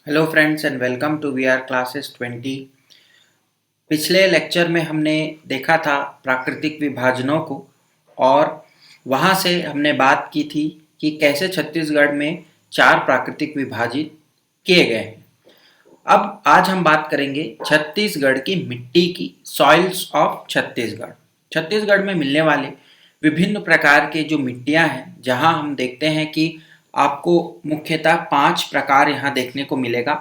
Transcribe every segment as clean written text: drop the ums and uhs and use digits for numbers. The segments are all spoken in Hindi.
Hello friends and welcome to we are classes 20। पिछले लेक्चर में हमने देखा था प्राकृतिक विभाजनों को और वहाँ से हमने बात की थी कि कैसे छत्तीसगढ़ में 4 प्राकृतिक विभाजित किए गए हैं। अब आज हम बात करेंगे छत्तीसगढ़ की मिट्टी की, सॉइल्स ऑफ छत्तीसगढ़। छत्तीसगढ़ में मिलने वाले विभिन्न प्रकार के जो मिट्टियाँ हैं, जहाँ हम देखते हैं कि आपको मुख्यतः 5 प्रकार यहाँ देखने को मिलेगा।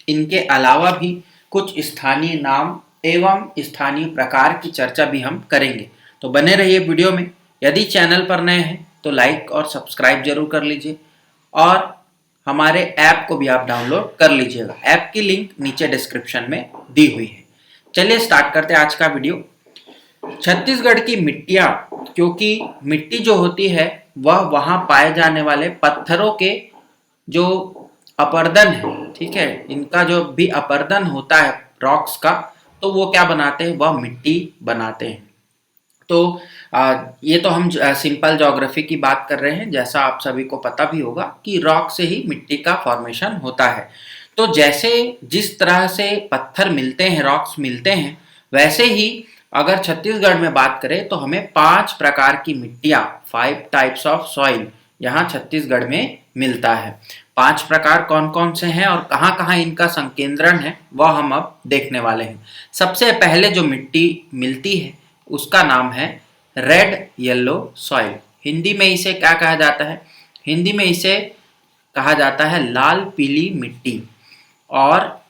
इनके अलावा भी कुछ स्थानीय नाम एवं स्थानीय प्रकार की चर्चा भी हम करेंगे। तो बने रहिए वीडियो में। यदि चैनल पर नए हैं तो लाइक और सब्सक्राइब जरूर कर लीजिए और हमारे ऐप को भी आप डाउनलोड कर लीजिएगा। ऐप की लिंक नीचे डिस्क्रिप्शन में दी हुई है। चलिए स्टार्ट करते हैं आज का वीडियो। छत्तीसगढ़ की मिट्टियाँ, क्योंकि मिट्टी जो होती है वह वहाँ पाए जाने वाले पत्थरों के जो अपर्दन है, ठीक है, इनका जो भी अपर्दन होता है रॉक्स का, तो वो क्या बनाते हैं, वह मिट्टी बनाते हैं। तो ये तो हम सिंपल ज्योग्राफी की बात कर रहे हैं। जैसा आप सभी को पता भी होगा कि रॉक से ही मिट्टी का फॉर्मेशन होता है। तो जैसे जिस तरह से पत्थर मिलते हैं, रॉक्स मिलते हैं, वैसे ही अगर छत्तीसगढ़ में बात करें तो हमें 5 प्रकार की मिट्टियाँ, 5 टाइप्स ऑफ सॉइल यहाँ छत्तीसगढ़ में मिलता है। 5 प्रकार कौन कौन से हैं और कहाँ कहाँ इनका संकेंद्रण है, वह हम अब देखने वाले हैं। सबसे पहले जो मिट्टी मिलती है उसका नाम है रेड येलो सॉइल। हिंदी में इसे क्या कहा जाता है? हिंदी में इसे कहा जाता है लाल पीली मिट्टी। और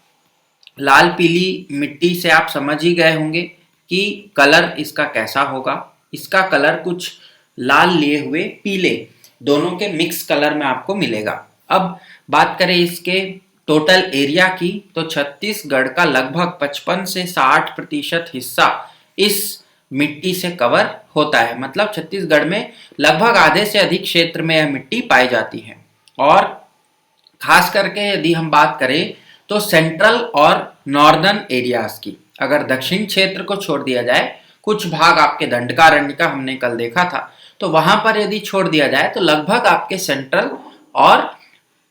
लाल पीली मिट्टी से आप समझ ही गए होंगे कि कलर इसका कैसा होगा। इसका कलर कुछ लाल लिए हुए पीले, दोनों के मिक्स कलर में आपको मिलेगा। अब बात करें इसके टोटल एरिया की, तो छत्तीसगढ़ का लगभग 55 से 60% हिस्सा इस मिट्टी से कवर होता है। मतलब छत्तीसगढ़ में लगभग आधे से अधिक क्षेत्र में यह मिट्टी पाई जाती है। और खास करके यदि हम बात करें तो सेंट्रल और नॉर्दर्न एरियाज की, अगर दक्षिण क्षेत्र को छोड़ दिया जाए, कुछ भाग आपके दंडकारण्य का हमने कल देखा था, तो वहां पर यदि छोड़ दिया जाए तो लगभग आपके सेंट्रल और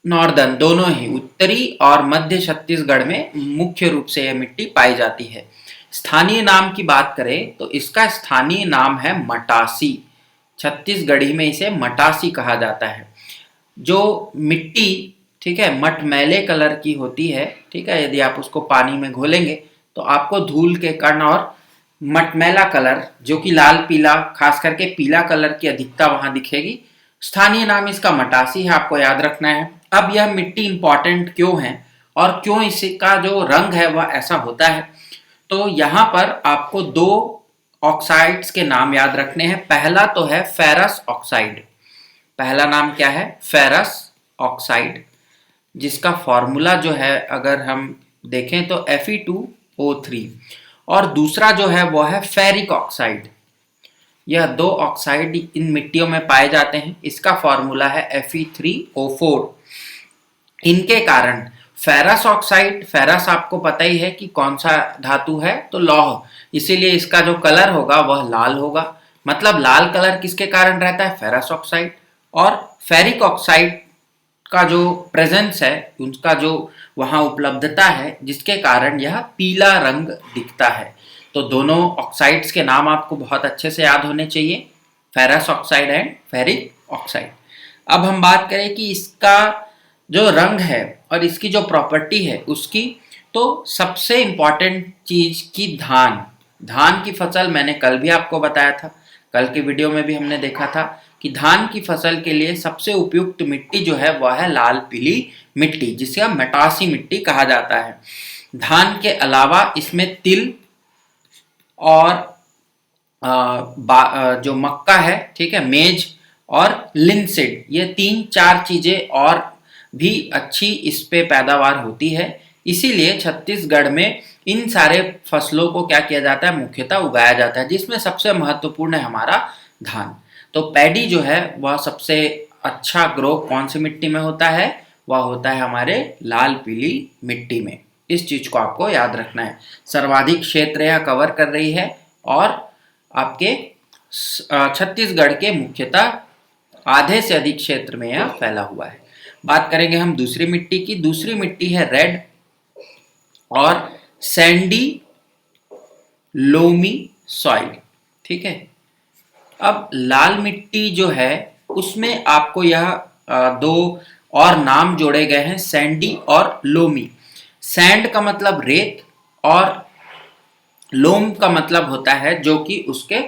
नॉर्दर्न, दोनों ही उत्तरी और मध्य छत्तीसगढ़ में मुख्य रूप से यह मिट्टी पाई जाती है। स्थानीय नाम की बात करें तो इसका स्थानीय नाम है मटासी। छत्तीसगढ़ी में इसे मटासी कहा जाता है। जो मिट्टी, ठीक है, मटमैले कलर की होती है, ठीक है, यदि आप उसको पानी में घोलेंगे तो आपको धूल के कण और मटमैला कलर, जो कि लाल पीला, खास करके पीला कलर की अधिकता वहां दिखेगी। स्थानीय नाम इसका मटासी है, आपको याद रखना है। अब यह मिट्टी इंपॉर्टेंट क्यों है और क्यों इसका जो रंग है वह ऐसा होता है, तो यहाँ पर आपको 2 ऑक्साइड्स के नाम याद रखने हैं। पहला तो है फेरस ऑक्साइड। पहला नाम क्या है? फेरस ऑक्साइड, जिसका फॉर्मूला जो है अगर हम देखें तो Fe2O3। और दूसरा जो है वो है फेरिक ऑक्साइड। यह 2 ऑक्साइड इन मिट्टियों में पाए जाते हैं। इसका फॉर्मूला है Fe3O4। इनके कारण फेरस ऑक्साइड, फेरस आपको पता ही है कि कौन सा धातु है, तो लौह, इसीलिए इसका जो कलर होगा वह लाल होगा। मतलब लाल कलर किसके कारण रहता है? Ferrous oxide. और फेरिक ऑक्साइड का जो प्रेजेंस है, उनका जो वहां उपलब्धता है, जिसके कारण यह पीला रंग दिखता है। तो दोनों ऑक्साइड्स के नाम आपको बहुत अच्छे से याद होने चाहिए, ferrous oxide and ferric oxide. अब हम बात करें कि इसका जो रंग है और इसकी जो प्रॉपर्टी है उसकी, तो सबसे इंपॉर्टेंट चीज की धान की फसल मैंने कल भी आपको बताया था। कल के वीडियो में भी हमने देखा था कि धान की फसल के लिए सबसे उपयुक्त मिट्टी जो है वह है लाल पीली मिट्टी, जिसे हम मटासी मिट्टी कहा जाता है। धान के अलावा इसमें तिल और जो मक्का है, ठीक है, मेज और लिनसीड, ये 3-4 चीजें और भी अच्छी इस पे पैदावार होती है। इसीलिए छत्तीसगढ़ में इन सारे फसलों को क्या किया जाता है? मुख्यतः उगाया जाता है, जिसमें सबसे महत्वपूर्ण है हमारा धान। तो पैडी जो है वह सबसे अच्छा ग्रो कौन सी मिट्टी में होता है? वह होता है हमारे लाल पीली मिट्टी में। इस चीज को आपको याद रखना है। सर्वाधिक क्षेत्र यह कवर कर रही है और आपके छत्तीसगढ़ के मुख्यतः आधे से अधिक क्षेत्र में यह फैला हुआ है। बात करेंगे हम दूसरी मिट्टी की। दूसरी मिट्टी है रेड और सैंडी लोमी सॉइल, ठीक है। अब लाल मिट्टी जो है उसमें आपको यह दो और नाम जोड़े गए हैं, सैंडी और लोमी। सैंड का मतलब रेत और लोम का मतलब होता है जो कि उसके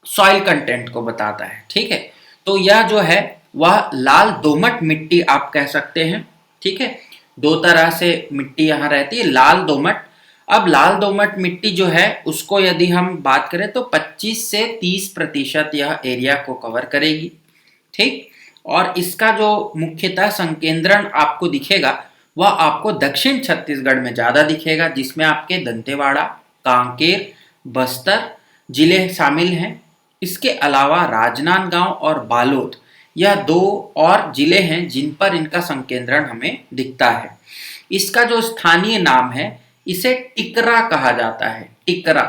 सॉइल कंटेंट को बताता है, ठीक है। तो यह जो है वह लाल दोमट मिट्टी आप कह सकते हैं, ठीक है। दो तरह से मिट्टी यहाँ रहती है, लाल दोमट। अब लाल दोमट मिट्टी जो है उसको यदि हम बात करें तो 25 से 30% यह एरिया को कवर करेगी, ठीक। और इसका जो मुख्यतः संकेंद्रण आपको दिखेगा वह आपको दक्षिण छत्तीसगढ़ में ज्यादा दिखेगा, जिसमें आपके दंतेवाड़ा, कांकेर, बस्तर जिले शामिल हैं। इसके अलावा राजनांदगांव और बालोद यह दो और जिले हैं जिन पर इनका संकेंद्रण हमें दिखता है। इसका जो स्थानीय नाम है इसे टिकरा कहा जाता है, टिकरा।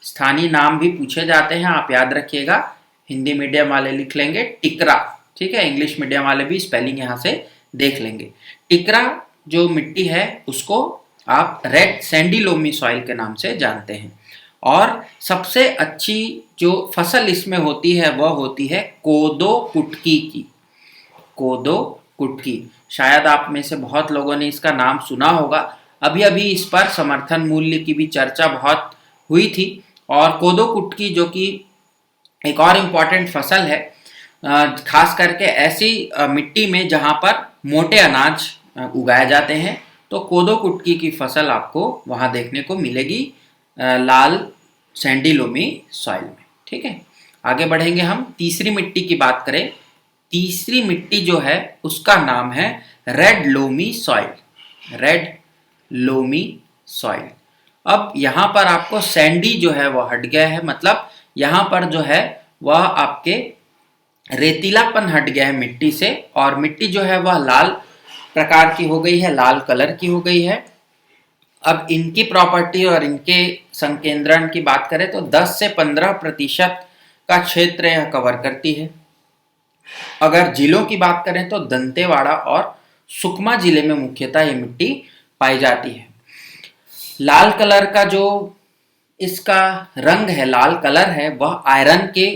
स्थानीय नाम भी पूछे जाते हैं, आप याद रखिएगा। हिंदी मीडियम वाले लिख लेंगे टिकरा, ठीक है। इंग्लिश मीडियम वाले भी स्पेलिंग यहाँ से देख लेंगे। टिकरा जो मिट्टी है उसको आप रेड सैंडी लोमी सॉइल के नाम से जानते हैं। और सबसे अच्छी जो फसल इसमें होती है वह होती है कोदो कुटकी की। कोदो कुटकी, शायद आप में से बहुत लोगों ने इसका नाम सुना होगा। अभी अभी इस पर समर्थन मूल्य की भी चर्चा बहुत हुई थी। और कोदो कुटकी जो कि एक और इम्पॉर्टेंट फसल है, खास करके ऐसी मिट्टी में जहाँ पर मोटे अनाज उगाए जाते हैं, तो कोदो कुटकी की फसल आपको वहाँ देखने को मिलेगी लाल सैंडी लोमी सॉइल में, ठीक है। आगे बढ़ेंगे हम। तीसरी मिट्टी की बात करें, तीसरी मिट्टी जो है उसका नाम है red loamy soil, red loamy soil. अब यहाँ पर आपको सैंडी जो है वह हट गया है, मतलब यहाँ पर जो है वह आपके रेतीलापन हट गया है मिट्टी से, और मिट्टी जो है वह लाल प्रकार की हो गई है, लाल कलर की हो गई है। अब इनकी प्रॉपर्टी और इनके संकेंद्रण की बात करें तो 10 से 15% का क्षेत्र यह कवर करती है। अगर जिलों की बात करें तो दंतेवाड़ा और सुकमा जिले में मुख्यतः ये मिट्टी पाई जाती है। लाल कलर का जो इसका रंग है, लाल कलर है, वह आयरन के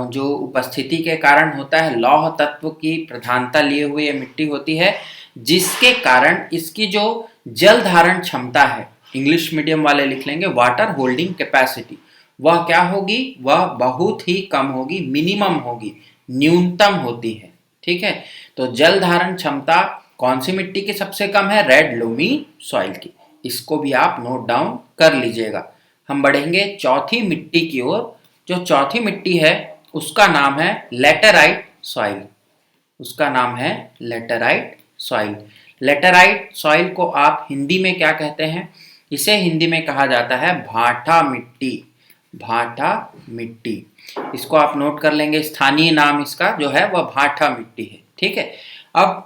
जो उपस्थिति के कारण होता है। लौह तत्व की प्रधानता लिए हुए ये मिट्टी होती है, जिसके कारण इसकी जो जल धारण क्षमता है, इंग्लिश मीडियम वाले लिख लेंगे वाटर होल्डिंग कैपेसिटी, वह क्या होगी, वह बहुत ही कम होगी, मिनिमम होगी, न्यूनतम होती है, ठीक है। तो जल धारण क्षमता कौन सी मिट्टी की सबसे कम है? रेड लोमी सॉइल की। इसको भी आप नोट डाउन कर लीजिएगा। हम बढ़ेंगे चौथी मिट्टी की ओर। जो चौथी मिट्टी है उसका नाम है लेटेराइट सॉइल, उसका नाम है लेटेराइट सॉइल। लेटेराइट सॉइल को आप हिंदी में क्या कहते हैं? इसे हिंदी में कहा जाता है भाटा मिट्टी, भाटा मिट्टी। इसको आप नोट कर लेंगे, स्थानीय नाम इसका जो है वह भाटा मिट्टी है, ठीक है। अब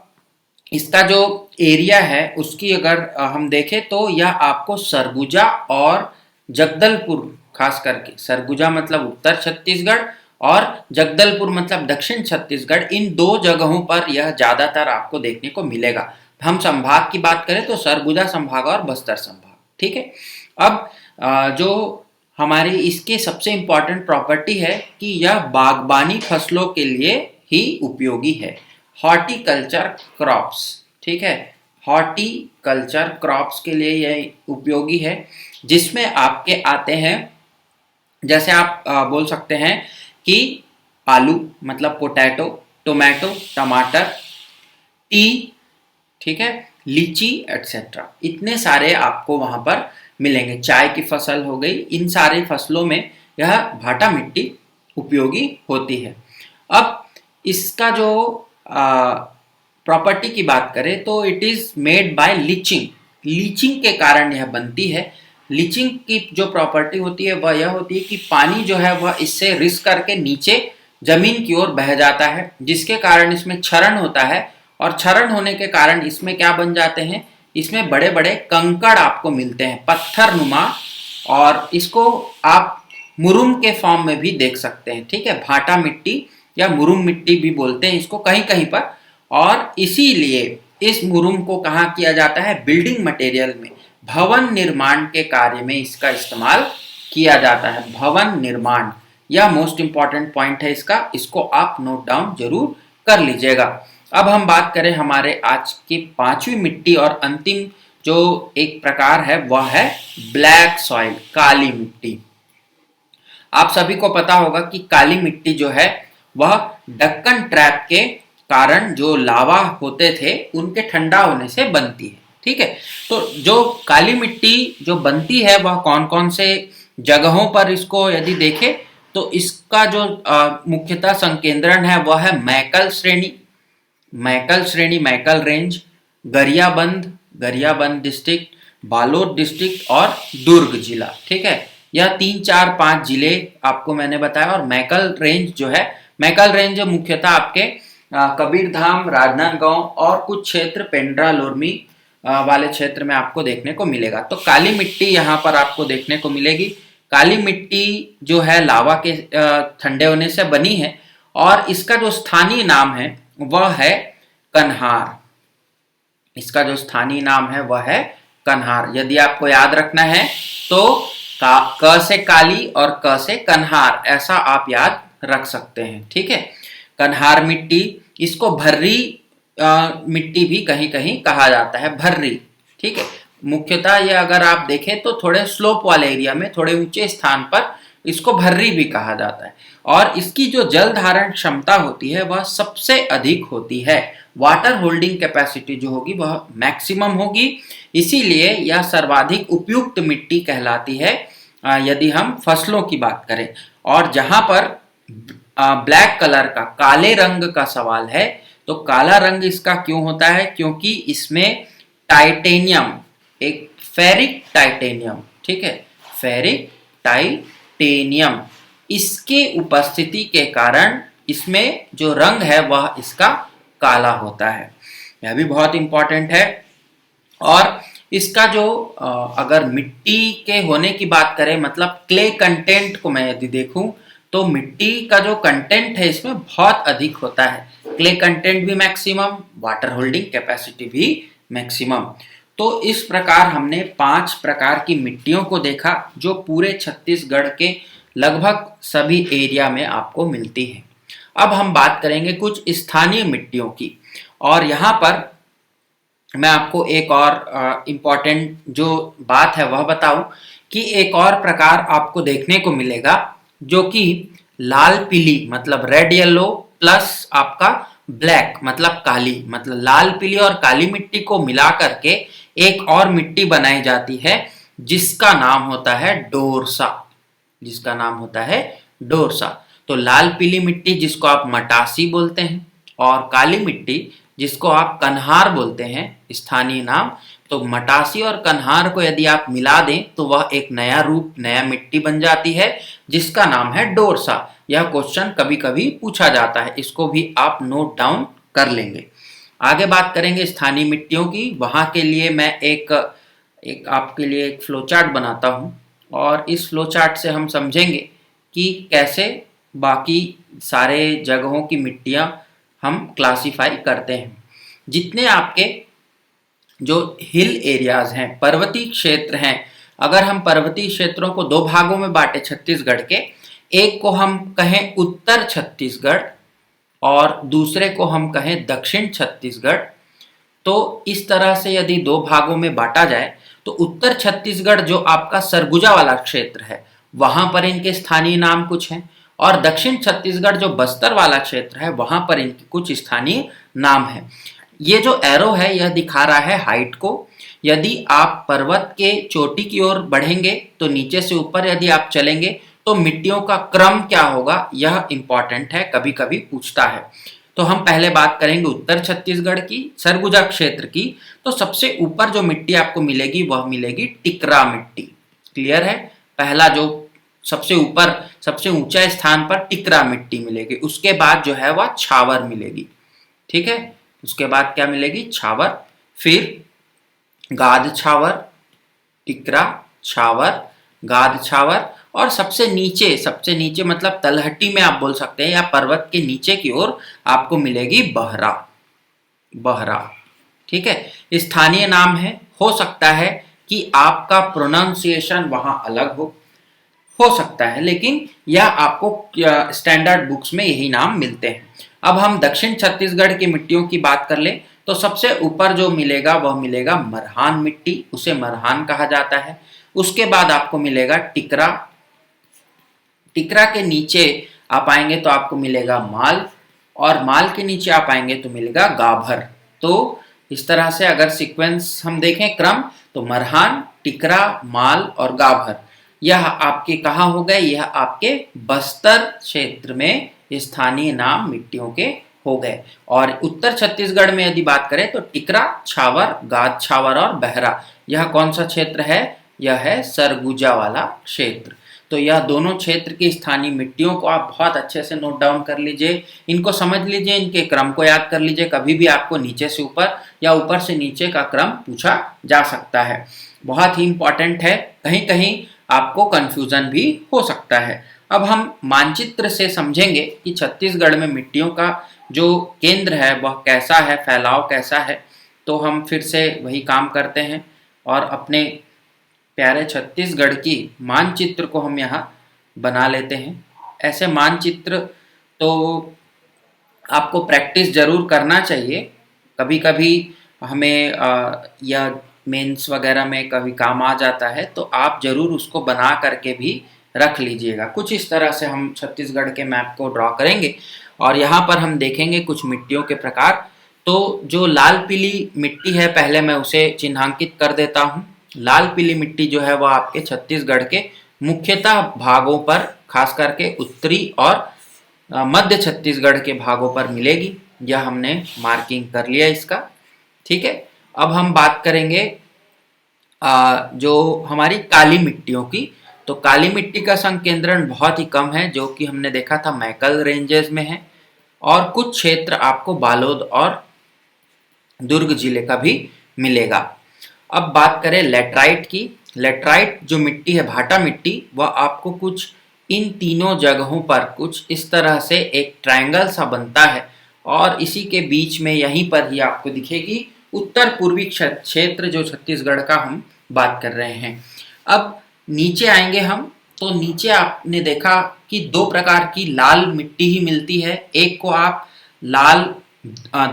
इसका जो एरिया है उसकी अगर हम देखें तो यह आपको सरगुजा और जगदलपुर, खास करके सरगुजा मतलब उत्तर छत्तीसगढ़ और जगदलपुर मतलब दक्षिण छत्तीसगढ़, इन दो जगहों पर यह ज्यादातर आपको देखने को मिलेगा। हम संभाग की बात करें तो सरगुजा संभाग और बस्तर संभाग, ठीक है। अब जो हमारी इसके सबसे इंपॉर्टेंट प्रॉपर्टी है कि यह बागबानी फसलों के लिए ही उपयोगी है, हॉर्टिकल्चर क्रॉप्स, ठीक है। हॉर्टिकल्चर क्रॉप्स के लिए यह उपयोगी है, जिसमें आपके आते हैं, जैसे आप बोल सकते हैं कि आलू मतलब पोटैटो, टोमेटो टमाटर, टी, ठीक है, लीची एटसेट्रा, इतने सारे आपको वहां पर मिलेंगे। चाय की फसल हो गई, इन सारी फसलों में यह भाटा मिट्टी उपयोगी होती है। अब इसका जो प्रॉपर्टी की बात करें तो it is made by leaching, leaching के कारण यह बनती है। लीचिंग की जो प्रॉपर्टी होती है वह यह होती है कि पानी जो है वह इससे रिस करके नीचे जमीन की ओर बह जाता है, जिसके कारण इसमें क्षरण होता है, और क्षरण होने के कारण इसमें क्या बन जाते हैं, इसमें बड़े बड़े कंकड़ आपको मिलते हैं, पत्थर नुमा, और इसको आप मुरुम के फॉर्म में भी देख सकते हैं, ठीक है। भाटा मिट्टी या मुरुम मिट्टी भी बोलते हैं इसको कहीं कहीं पर। और इसीलिए इस मुरुम को कहाँ किया जाता है, बिल्डिंग मटेरियल में, भवन निर्माण के कार्य में इसका इस्तेमाल किया जाता है। भवन निर्माण, यह मोस्ट इंपॉर्टेंट पॉइंट है इसका, इसको आप नोट डाउन जरूर कर लीजिएगा। अब हम बात करें हमारे आज की पांचवी मिट्टी और अंतिम जो एक प्रकार है वह है ब्लैक सॉइल, काली मिट्टी। आप सभी को पता होगा कि काली मिट्टी जो है वह डक्कन ट्रैप के कारण जो लावा होते थे उनके ठंडा होने से बनती है। ठीक है, तो जो काली मिट्टी जो बनती है वह कौन कौन से जगहों पर इसको यदि देखें तो इसका जो मुख्यतः संकेंद्रण है वह है मैकल श्रेणी, Maikal range, Gariaband district, Balod district और दुर्ग जिला। ठीक है, यह 3, 4, 5 जिले आपको मैंने बताया। और मैकल रेंज जो है, मैकल रेंज मुख्यतः आपके कबीरधाम, राजनांदगांव और कुछ क्षेत्र पेंड्रा लोरमी वाले क्षेत्र में आपको देखने को मिलेगा। तो काली मिट्टी यहाँ पर आपको देखने को मिलेगी। काली मिट्टी जो है लावा के ठंडे होने से बनी है और इसका जो स्थानीय नाम है वह है कन्हार। इसका जो स्थानीय नाम है वह है कन्हार। यदि आपको याद रखना है तो क से काली और क से कन्हार, ऐसा आप याद रख सकते हैं। ठीक है, कन्हार मिट्टी, इसको भर्री मिट्टी भी कहीं कहीं कहा जाता है, भर्री। ठीक है, मुख्यतः ये अगर आप देखें तो थोड़े स्लोप वाले एरिया में, थोड़े ऊंचे स्थान पर इसको भर्री भी कहा जाता है। और इसकी जो जल धारण क्षमता होती है वह सबसे अधिक होती है, वाटर होल्डिंग कैपेसिटी जो होगी वह मैक्सिमम होगी, इसीलिए यह सर्वाधिक उपयुक्त मिट्टी कहलाती है यदि हम फसलों की बात करें। और जहां पर ब्लैक कलर का, काले रंग का सवाल है, तो काला रंग इसका क्यों होता है, क्योंकि इसमें टाइटेनियम, एक फेरिक टाइटेनियम, ठीक है, फेरिक टाइटेनियम, इसके उपस्थिति के कारण इसमें जो रंग है वह इसका काला होता है। यह भी बहुत इंपॉर्टेंट है। और इसका जो अगर मिट्टी के होने की बात करें, मतलब क्ले कंटेंट को मैं यदि देखूं तो मिट्टी का जो कंटेंट है इसमें बहुत अधिक होता है, क्ले कंटेंट भी मैक्सिमम, वाटर होल्डिंग कैपेसिटी भी मैक्सिमम। तो इस प्रकार हमने 5 प्रकार की मिट्टियों को देखा जो पूरे छत्तीसगढ़ के लगभग सभी एरिया में आपको मिलती है। अब हम बात करेंगे कुछ स्थानीय मिट्टियों की, और यहाँ पर मैं आपको एक और इम्पॉर्टेंट जो बात है वह बताऊं कि एक और प्रकार आपको देखने को मिलेगा जो कि लाल पीली, मतलब रेड येलो प्लस आपका ब्लैक मतलब काली, मतलब लाल पीली और काली मिट्टी को मिला करके एक और मिट्टी बनाई जाती है जिसका नाम होता है डोरसा, जिसका नाम होता है डोरसा। तो लाल पीली मिट्टी जिसको आप मटासी बोलते हैं, और काली मिट्टी जिसको आप कन्हार बोलते हैं स्थानीय नाम। तो मटासी और कन्हार को यदि आप मिला दें तो वह एक नया रूप, नया मिट्टी बन जाती है जिसका नाम है डोरसा। यह क्वेश्चन कभी कभी पूछा जाता है, इसको भी आप नोट डाउन कर लेंगे। आगे बात करेंगे स्थानीय मिट्टियों की। वहां के लिए मैं एक आपके लिए एक फ्लो चार्ट बनाता हूं, और इस फ्लो चार्ट से हम समझेंगे कि कैसे बाकी सारे जगहों की मिट्टियां हम क्लासिफाई करते हैं। जितने आपके जो हिल एरियाज हैं, पर्वतीय क्षेत्र हैं, अगर हम पर्वतीय क्षेत्रों को 2 भागों में बांटे छत्तीसगढ़ के, एक को हम कहें उत्तर छत्तीसगढ़ और दूसरे को हम कहें दक्षिण छत्तीसगढ़, तो इस तरह से यदि 2 भागों में बांटा जाए तो उत्तर छत्तीसगढ़ जो आपका सरगुजा वाला क्षेत्र है वहां पर इनके स्थानीय नाम कुछ हैं, और दक्षिण छत्तीसगढ़ जो बस्तर वाला क्षेत्र है वहां पर इनके कुछ स्थानीय नाम है। ये जो एरो है यह दिखा रहा है हाइट को। यदि आप पर्वत के चोटी की ओर बढ़ेंगे तो नीचे से ऊपर यदि आप चलेंगे तो मिट्टियों का क्रम क्या होगा, यह इंपॉर्टेंट है, कभी कभी पूछता है। तो हम पहले बात करेंगे उत्तर छत्तीसगढ़ की, सरगुजा क्षेत्र की। तो सबसे ऊपर जो मिट्टी आपको मिलेगी वह मिलेगी टिकरा मिट्टी। क्लियर है, पहला जो सबसे ऊपर सबसे ऊंचा स्थान पर टिकरा मिट्टी मिलेगी, उसके बाद जो है वह छावर मिलेगी। ठीक है, उसके बाद क्या मिलेगी, छावर, फिर गाद छावर, टिकरा छावर, गाद छावर, और सबसे नीचे मतलब तलहटी में आप बोल सकते हैं, या पर्वत के नीचे की ओर आपको मिलेगी बहरा। बहरा। ठीक है, स्थानीय नाम है, हो सकता है कि आपका प्रोनाउंसिएशन वहां अलग हो सकता है, लेकिन यह आपको स्टैंडर्ड बुक्स में यही नाम मिलते हैं। अब हम दक्षिण छत्तीसगढ़ की मिट्टियों की बात कर ले तो सबसे ऊपर जो मिलेगा वह मिलेगा मरहान मिट्टी, उसे मरहान कहा जाता है। उसके बाद आपको मिलेगा टिकरा, टिकरा के नीचे आप आएंगे तो आपको मिलेगा माल, और माल के नीचे आप आएंगे तो मिलेगा गाभर। तो इस तरह से अगर सीक्वेंस हम देखें क्रम, तो मरहान, टिकरा, माल और गाभर, यह आपके कहाँ हो गए, यह आपके बस्तर क्षेत्र में स्थानीय नाम मिट्टियों के हो गए। और उत्तर छत्तीसगढ़ में यदि बात करें तो टिकरा, छावर, गाद छावर और बहरा, यह कौन सा क्षेत्र है, यह है सरगुजा वाला क्षेत्र। तो यह दोनों क्षेत्र की स्थानीय मिट्टियों को आप बहुत अच्छे से नोट डाउन कर लीजिए, इनको समझ लीजिए, इनके क्रम को याद कर लीजिए। कभी भी आपको नीचे से ऊपर या ऊपर से नीचे का क्रम पूछा जा सकता है, बहुत ही इंपॉर्टेंट है, कहीं कहीं आपको कंफ्यूजन भी हो सकता है। अब हम मानचित्र से समझेंगे कि छत्तीसगढ़ में मिट्टियों का जो केंद्र है वह कैसा है, फैलाव कैसा है। तो हम फिर से वही काम करते हैं और अपने प्यारे छत्तीसगढ़ की मानचित्र को हम यहाँ बना लेते हैं। ऐसे मानचित्र तो आपको प्रैक्टिस जरूर करना चाहिए, कभी कभी हमें या मेंस वगैरह में कभी काम आ जाता है, तो आप जरूर उसको बना करके भी रख लीजिएगा। कुछ इस तरह से हम छत्तीसगढ़ के मैप को ड्रॉ करेंगे और यहाँ पर हम देखेंगे कुछ मिट्टियों के प्रकार। तो जो लाल पीली मिट्टी है, पहले मैं उसे चिन्हांकित कर देता हूँ। लाल पीली मिट्टी जो है वह आपके छत्तीसगढ़ के मुख्यतः भागों पर, खास करके उत्तरी और मध्य छत्तीसगढ़ के भागों पर मिलेगी। यह हमने मार्किंग कर लिया इसका। ठीक है, अब हम बात करेंगे जो हमारी काली मिट्टियों की। तो काली मिट्टी का संकेंद्रण बहुत ही कम है, जो कि हमने देखा था मैकल रेंजेस में है, और कुछ क्षेत्र आपको बालोद और दुर्ग जिले का भी मिलेगा। अब बात करें लेटराइट की। लेटराइट जो मिट्टी है, भाटा मिट्टी, वह आपको कुछ इन तीनों जगहों पर कुछ इस तरह से एक ट्रायंगल सा बनता है, और इसी के बीच में यहीं पर ही आपको दिखेगी उत्तर पूर्वी क्षेत्र जो छत्तीसगढ़ का हम बात कर रहे हैं। अब नीचे आएंगे हम, तो नीचे आपने देखा कि दो प्रकार की लाल मिट्टी ही मिलती है। एक को आप लाल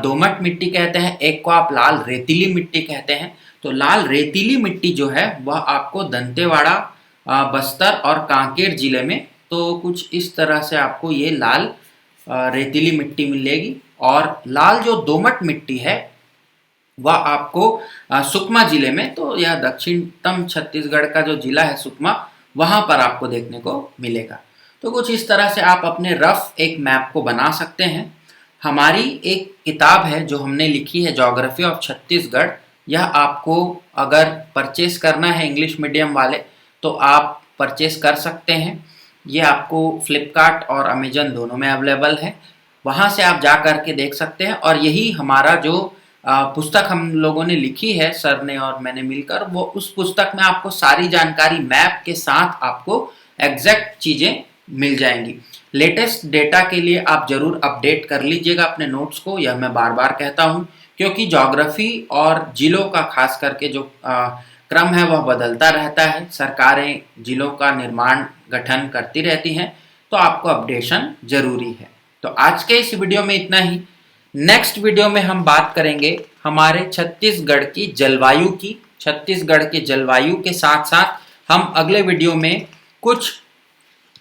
दोमट मिट्टी कहते हैं, एक को आप लाल रेतीली मिट्टी कहते हैं। तो लाल रेतीली मिट्टी जो है वह आपको दंतेवाड़ा, बस्तर और कांकेर जिले में, तो कुछ इस तरह से आपको ये लाल रेतीली मिट्टी मिलेगी। और लाल जो दोमट मिट्टी है वह आपको सुकमा जिले में, तो यह दक्षिणतम छत्तीसगढ़ का जो जिला है सुकमा, वहां पर आपको देखने को मिलेगा। तो कुछ इस तरह से आप अपने रफ एक मैप को बना सकते हैं। हमारी एक किताब है जो हमने लिखी है, ज्योग्राफी ऑफ छत्तीसगढ़, यह आपको अगर परचेस करना है इंग्लिश मीडियम वाले तो आप परचेस कर सकते हैं। ये आपको फ्लिपकार्ट और अमेजन दोनों में अवेलेबल है, वहाँ से आप जा कर के देख सकते हैं। और यही हमारा जो पुस्तक हम लोगों ने लिखी है, सर ने और मैंने मिलकर, वो उस पुस्तक में आपको सारी जानकारी मैप के साथ आपको एग्जैक्ट चीज़ें मिल जाएंगी। लेटेस्ट डेटा के लिए आप जरूर अपडेट कर लीजिएगा अपने नोट्स को, यह मैं बार बार कहता हूँ, क्योंकि ज्योग्राफी और जिलों का खास करके जो क्रम है वह बदलता रहता है। सरकारें जिलों का निर्माण गठन करती रहती हैं, तो आपको अपडेशन जरूरी है। तो आज के इस वीडियो में इतना ही। नेक्स्ट वीडियो में हम बात करेंगे हमारे छत्तीसगढ़ की जलवायु की। छत्तीसगढ़ के जलवायु के साथ साथ हम अगले वीडियो में कुछ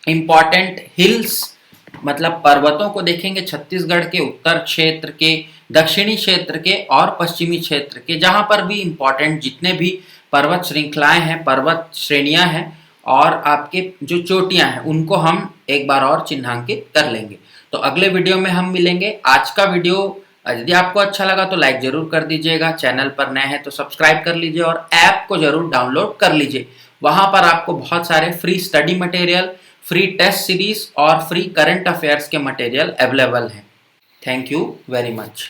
इम्पॉर्टेंट हिल्स, मतलब पर्वतों को देखेंगे, छत्तीसगढ़ के उत्तर क्षेत्र के, दक्षिणी क्षेत्र के और पश्चिमी क्षेत्र के, जहां पर भी इम्पॉर्टेंट जितने भी पर्वत श्रृंखलाएं हैं, पर्वत श्रेणियां हैं और आपके जो चोटियां हैं, उनको हम एक बार और चिन्हांकित कर लेंगे। तो अगले वीडियो में हम मिलेंगे। आज का वीडियो यदि आपको अच्छा लगा तो लाइक जरूर कर दीजिएगा, चैनल पर नए हैं तो सब्सक्राइब कर लीजिए और ऐप को जरूर डाउनलोड कर लीजिए। वहां पर आपको बहुत सारे free study material, free test series और फ्री करंट अफेयर्स के मटेरियल अवेलेबल हैं। Thank you very much.